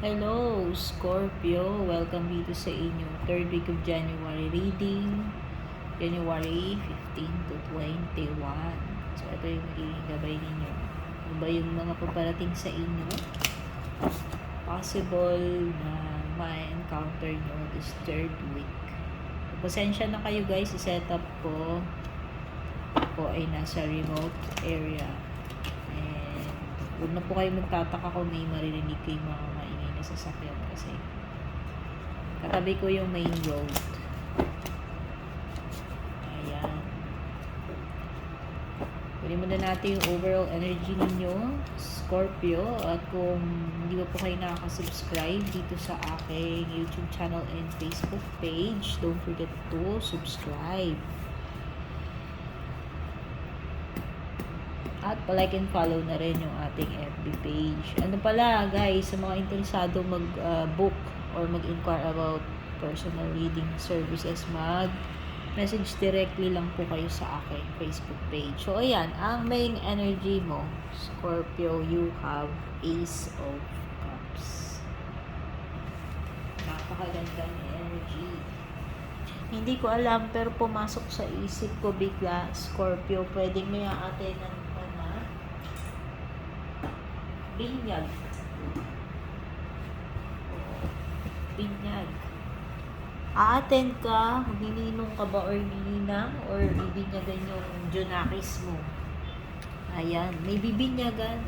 Hello, Scorpio. Welcome dito sa inyo. Third week of January reading. January 15 to 21. So, ito yung magiging gabay ninyo. Ano ba yung mga paparating sa inyo? Possible na ma-encounter nyo this third week. Pasensya na kayo guys, i-set up ko. Ako ay nasa remote area. And huwag na po kayo magtataka kung may maririnig kayo mga maingay na sasakyan kasi katabi ko yung main road. Ayan. Pwede muna natin yung overall energy ninyo, Scorpio. At kung hindi pa po kayo nakaka-subscribe dito sa aking YouTube channel and Facebook page, don't forget to subscribe. At palike and follow na rin yung ating FB page. Ano pala guys, sa mga interesado mag-book or mag-inquire about personal reading services, mag-message directly lang po kayo sa aking Facebook page. So ayan, ang main energy mo, Scorpio, you have Ace of Cups. Napakagandang energy. Hindi ko alam pero pumasok sa isip ko bigla, Scorpio, pwedeng may aatenan binyag. Binyag. A-attend ka, magnininong ka ba or nininang or bibinyagan yung Junakis mo. Ayan, may bibinyagan.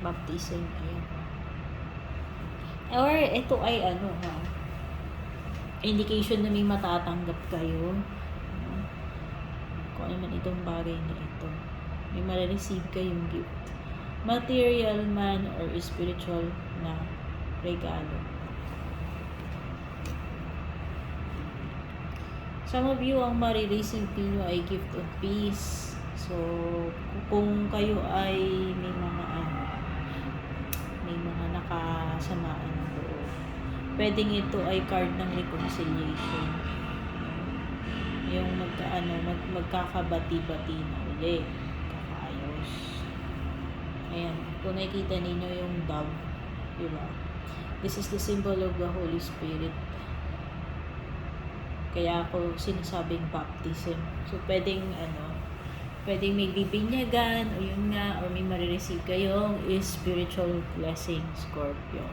Baptism, ayan. Or ito ay ano ha, indication na may matatanggap kayo. Kung ano man itong bagay na ito. May ma-receive kayong gift. Material man or spiritual na regalo. Some of you, ang marireceive niyo ay gift of peace. So, kung kayo ay may mga nakasamaan ng loob, pwedeng ito ay card ng reconciliation. Yung magkakabati-bati na uli. Ayan, kung nakikita ninyo yung dove, diba? This is the symbol of the Holy Spirit. Kaya ako sinasabing baptism. So, pwedeng may bibinyagan, o yun nga, or may marireceive kayong spiritual blessing, Scorpio.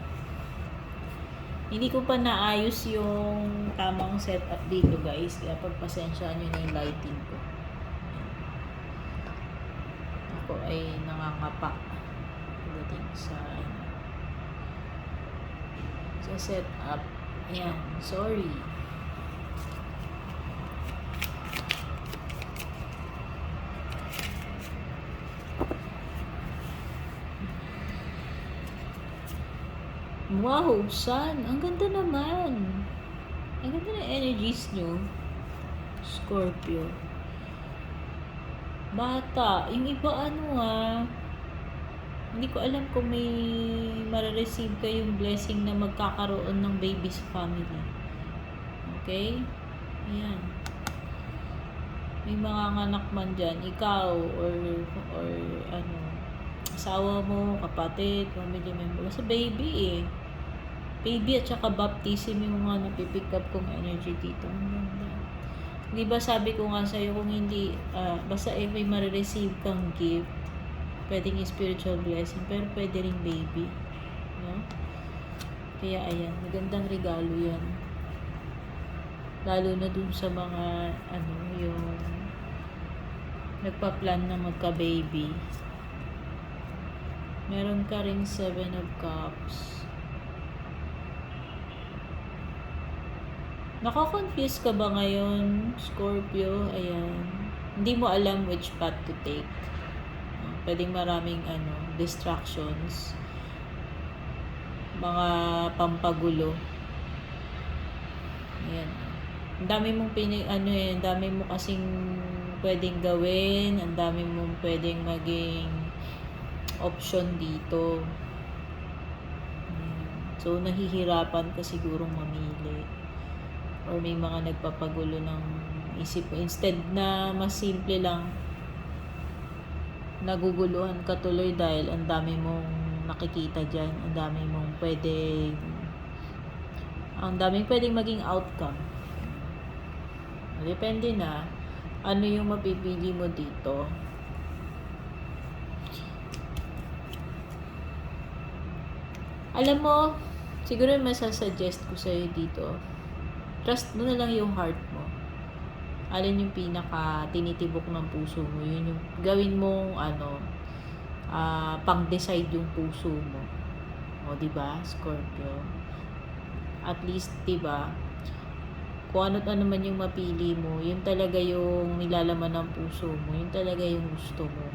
Hindi ko pa naayos yung tamang setup dito, guys. Kaya pagpasensyaan nyo na yung lighting ko. Ako ay nangangapa pagdating sa setup. Ayan, sorry. Wow, sun. Ang ganda naman. Ang ganda ng energies nyo, Scorpio. Bata. Yung iba hindi ko alam kung may marireceive kayong blessing na magkakaroon ng baby sa family. Okay? Ayan. May mga anak man dyan, ikaw, or asawa mo, kapatid, family member. Sa baby Baby at saka baptism yung mga napipick up kong energy dito. Ang ganda. Di ba sabi ko nga sa'yo, kung hindi, basta may marireceive kang gift, pwedeng spiritual blessing, pero pwede ring baby. No? Kaya ayan, magandang regalo yan. Lalo na dun sa mga, yung nagpa-plan na magka-baby. Meron ka ring 7 of Cups. Naka-confuse ka ba ngayon, Scorpio? Ayan. Hindi mo alam which path to take. Pwedeng maraming distractions. Mga pampagulo. Ayan. Ang dami mong ang dami mo kasing pwedeng gawin, ang dami mong pwedeng maging option dito. Ayan. So, nahihirapan ka sigurong mamili. Or may mga nagpapagulo ng isip mo. Instead na mas simple lang, naguguluhan ka tuloy dahil ang dami mong nakikita dyan. Ang daming pwedeng maging outcome. Depende na ano yung mapipili mo dito. Alam mo, siguro masasuggest ko sa'yo dito, trust mo na lang yung heart mo. Alin yung pinaka tinitibok ng puso mo, yun yung gawin mong pang-decide yung puso mo. O, diba, Scorpio? At least, diba, kung ano man yung mapili mo, yun talaga yung nilalaman ng puso mo, yun talaga yung gusto mo.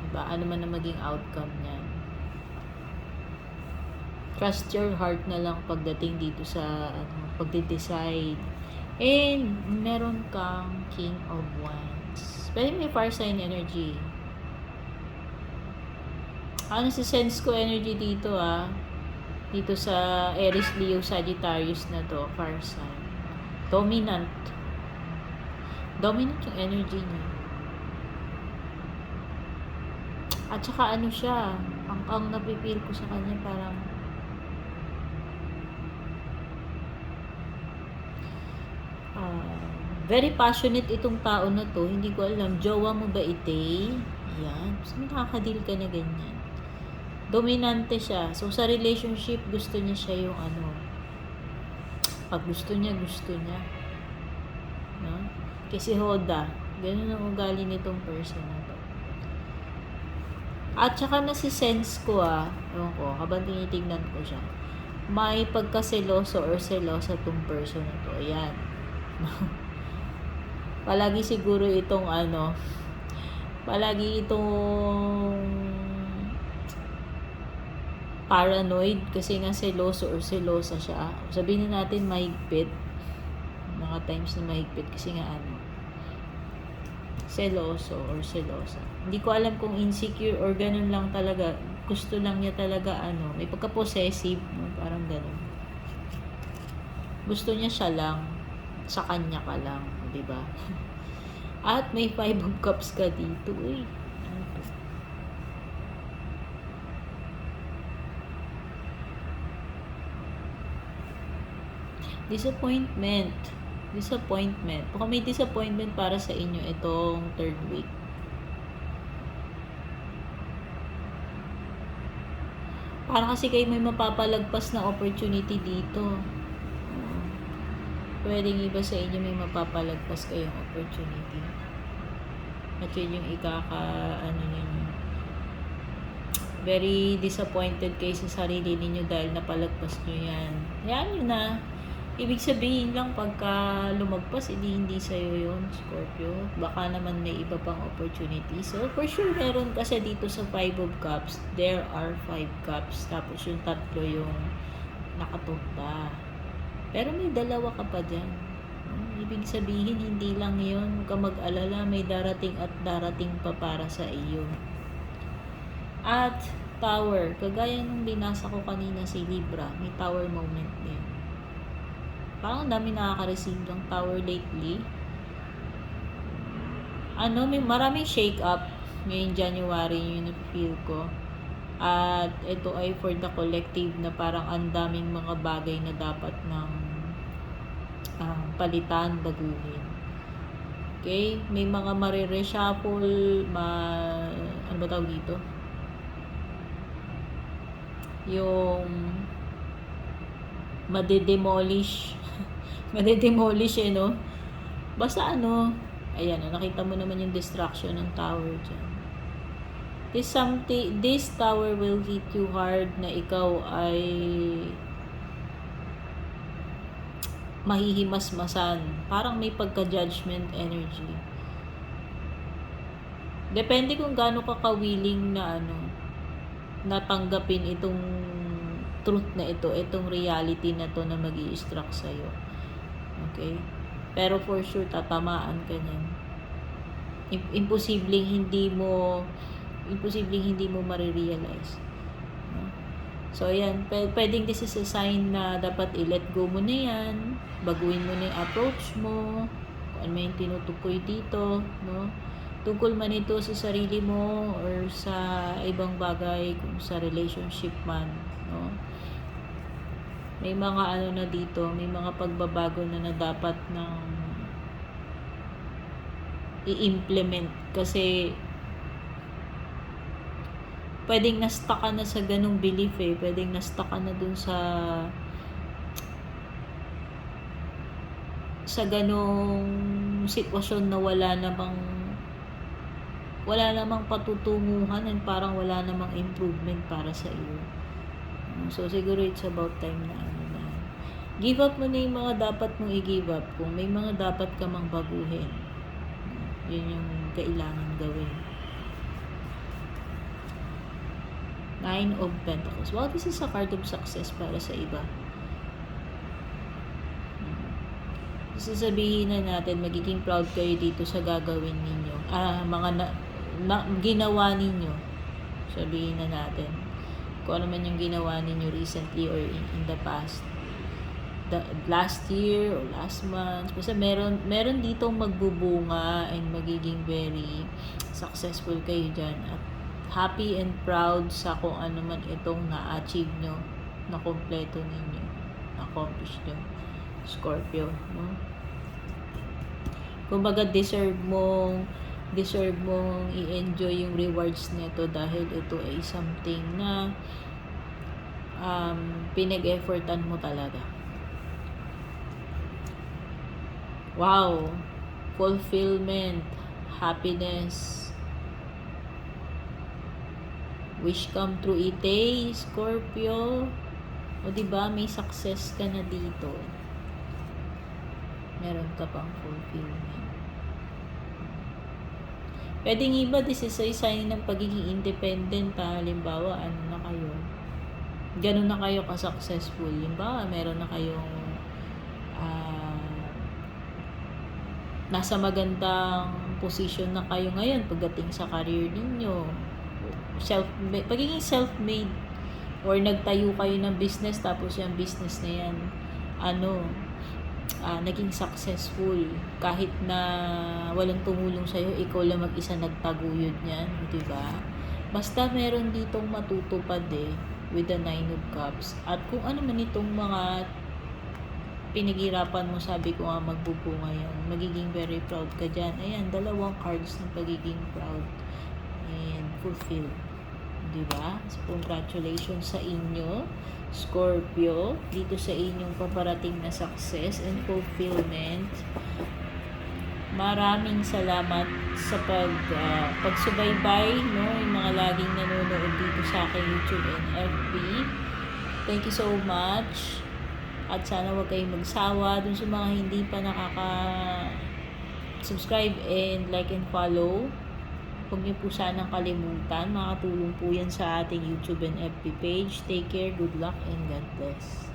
Diba? Ano man ang maging outcome niyan. Trust your heart na lang pagdating dito sa pagde-decide. And meron kang King of Wands. Pwede may fire sign energy. Ano si sense ko energy dito dito sa Aries, Leo, Sagittarius na to, fire sign. Dominant yung energy niya. At saka siya, ang napipil ko sa kanya parang very passionate itong tao na to. Hindi ko alam, jowa mo ba ite? Yan. So, nakakadil ka na ganyan. Dominante siya. So, sa relationship, gusto niya siya yung pag gusto niya. No? Kasi Hoda, ganun ang ugali nitong person na to. At saka nasi-sense ko ewan ko, habang tinitignan ko siya, may pagkaseloso or selosa tong person na to. Ayan. Palagi siguro itong paranoid kasi nga seloso or selosa siya. Sabihin na natin mahigpit. Mga times na mahigpit kasi nga seloso or selosa. Hindi ko alam kung insecure or ganun lang talaga. Gusto lang niya talaga may pagka-possessive, parang ganun. Gusto niya siya lang, sa kanya ka lang, 'di ba? At may 5 of cups ka dito, Disappointment. Baka may disappointment para sa inyo itong third week. Para kasi kayo may mapapalagpas na opportunity dito. Pwedeng iba sa inyo may mapapalagpas kayong opportunity. At yun yung ninyo. Very disappointed kayo sa sarili ninyo dahil napalagpas nyo yan. Yan yun na. Ibig sabihin lang pagka lumagpas, hindi sa'yo yun, Scorpio. Baka naman may iba pang opportunity. So, for sure, meron kasi dito sa 5 of Cups, there are 5 cups. Tapos yung tatlo yung nakatumba. Pero may dalawa ka pa dyan. Ibig sabihin, hindi lang yun. Huwag ka mag-alala, may darating at darating pa para sa iyo. At Tower, kagaya nung binasa ko kanina si Libra, may Tower moment din. Parang dami nakaka-receive ng Tower lately. May maraming shake-up ngayong January, yung na-feel ko. At ito ay for the collective na parang ang daming mga bagay na dapat ng palitan, baguhin. Okay? May mga reshuffle, ano ba tawag dito? Yung madedemolish. Madedemolish no? Basta ayan, nakita mo naman yung distraction ng Tower dyan. This Tower will hit you hard na ikaw ay mahihimasmasan. Parang may pagka-judgment energy. Depende kung gaano ka ka-willing na natanggapin itong truth na itong reality na to na mag-i-struck sa'yo. Okay? Pero for sure, tatamaan ka niyan. Imposibleng hindi mo marirealize. So, ayan. Pwedeng this is a sign na dapat i-let go mo na yan. Baguhin mo na yung approach mo. Kung ano yung tinutukoy dito. No? Tungkol man ito sa sarili mo or sa ibang bagay, kung sa relationship man, no? May mga ano na dito, may mga pagbabago na dapat nang i-implement kasi pwedeng na-stuck ka na sa ganung belief eh. Pwedeng na-stuck ka na dun sa ganung sitwasyon na wala namang patutunguhan and parang wala namang improvement para sa iyo. So siguro it's about time na give up mo na yung mga dapat mong i-give up. Kung may mga dapat ka mang baguhin, yun yung kailangan gawin. Nine of Pentacles. Wow, this is a card of success para sa iba. Sasabihin na natin, magiging proud kayo dito sa gagawin ninyo. Ginawa ninyo. Sabihin na natin. Kung ano man yung ginawa ninyo recently or in the past. Last year or last month. Basta meron ditong magbubunga and magiging very successful kayo dyan. At happy and proud sa kung ano man itong na-achieve nyo, na-kompleto ninyo, na-accomplish nyo. Scorpio, no? Kumbaga deserve mong i-enjoy yung rewards nito dahil ito ay something na pinag-effortan mo talaga. Wow! Fulfillment, happiness, wish come true ite, Scorpio. O diba, may success ka na dito. Meron ka pang fulfillment. Pwedeng iba, this is a sign ng pagiging independent. Halimbawa, ano na kayo? Ganun na kayo ka-successful. Halimbawa, meron na kayong nasa magandang position na kayo ngayon pagdating sa career ninyo. Pagiging self-made or nagtayo kayo ng business tapos yung business na yan naging successful kahit na walang tumulong sa'yo, ikaw lang mag-isa nagtaguyod niyan, di ba? Basta meron ditong matutupad with the 9 of Cups. At kung ano man itong mga pinaghirapan mo, sabi ko nga magbubunga yan, magiging very proud ka dyan. Ayan, dalawang cards ng pagiging proud and fulfilled, di ba? So congratulations sa inyo, Scorpio, dito sa inyong paparating na success and fulfillment. Maraming salamat sa pagsubaybay, no? Yung mga laging nanonood dito sa aking YouTube and FB. Thank you so much. At sana huwag kayong magsawa dun sa mga hindi pa subscribe and like and follow. Huwag niyo po sanang kalimutan. Makatulong po yan sa ating YouTube and FB page. Take care, good luck, and God bless.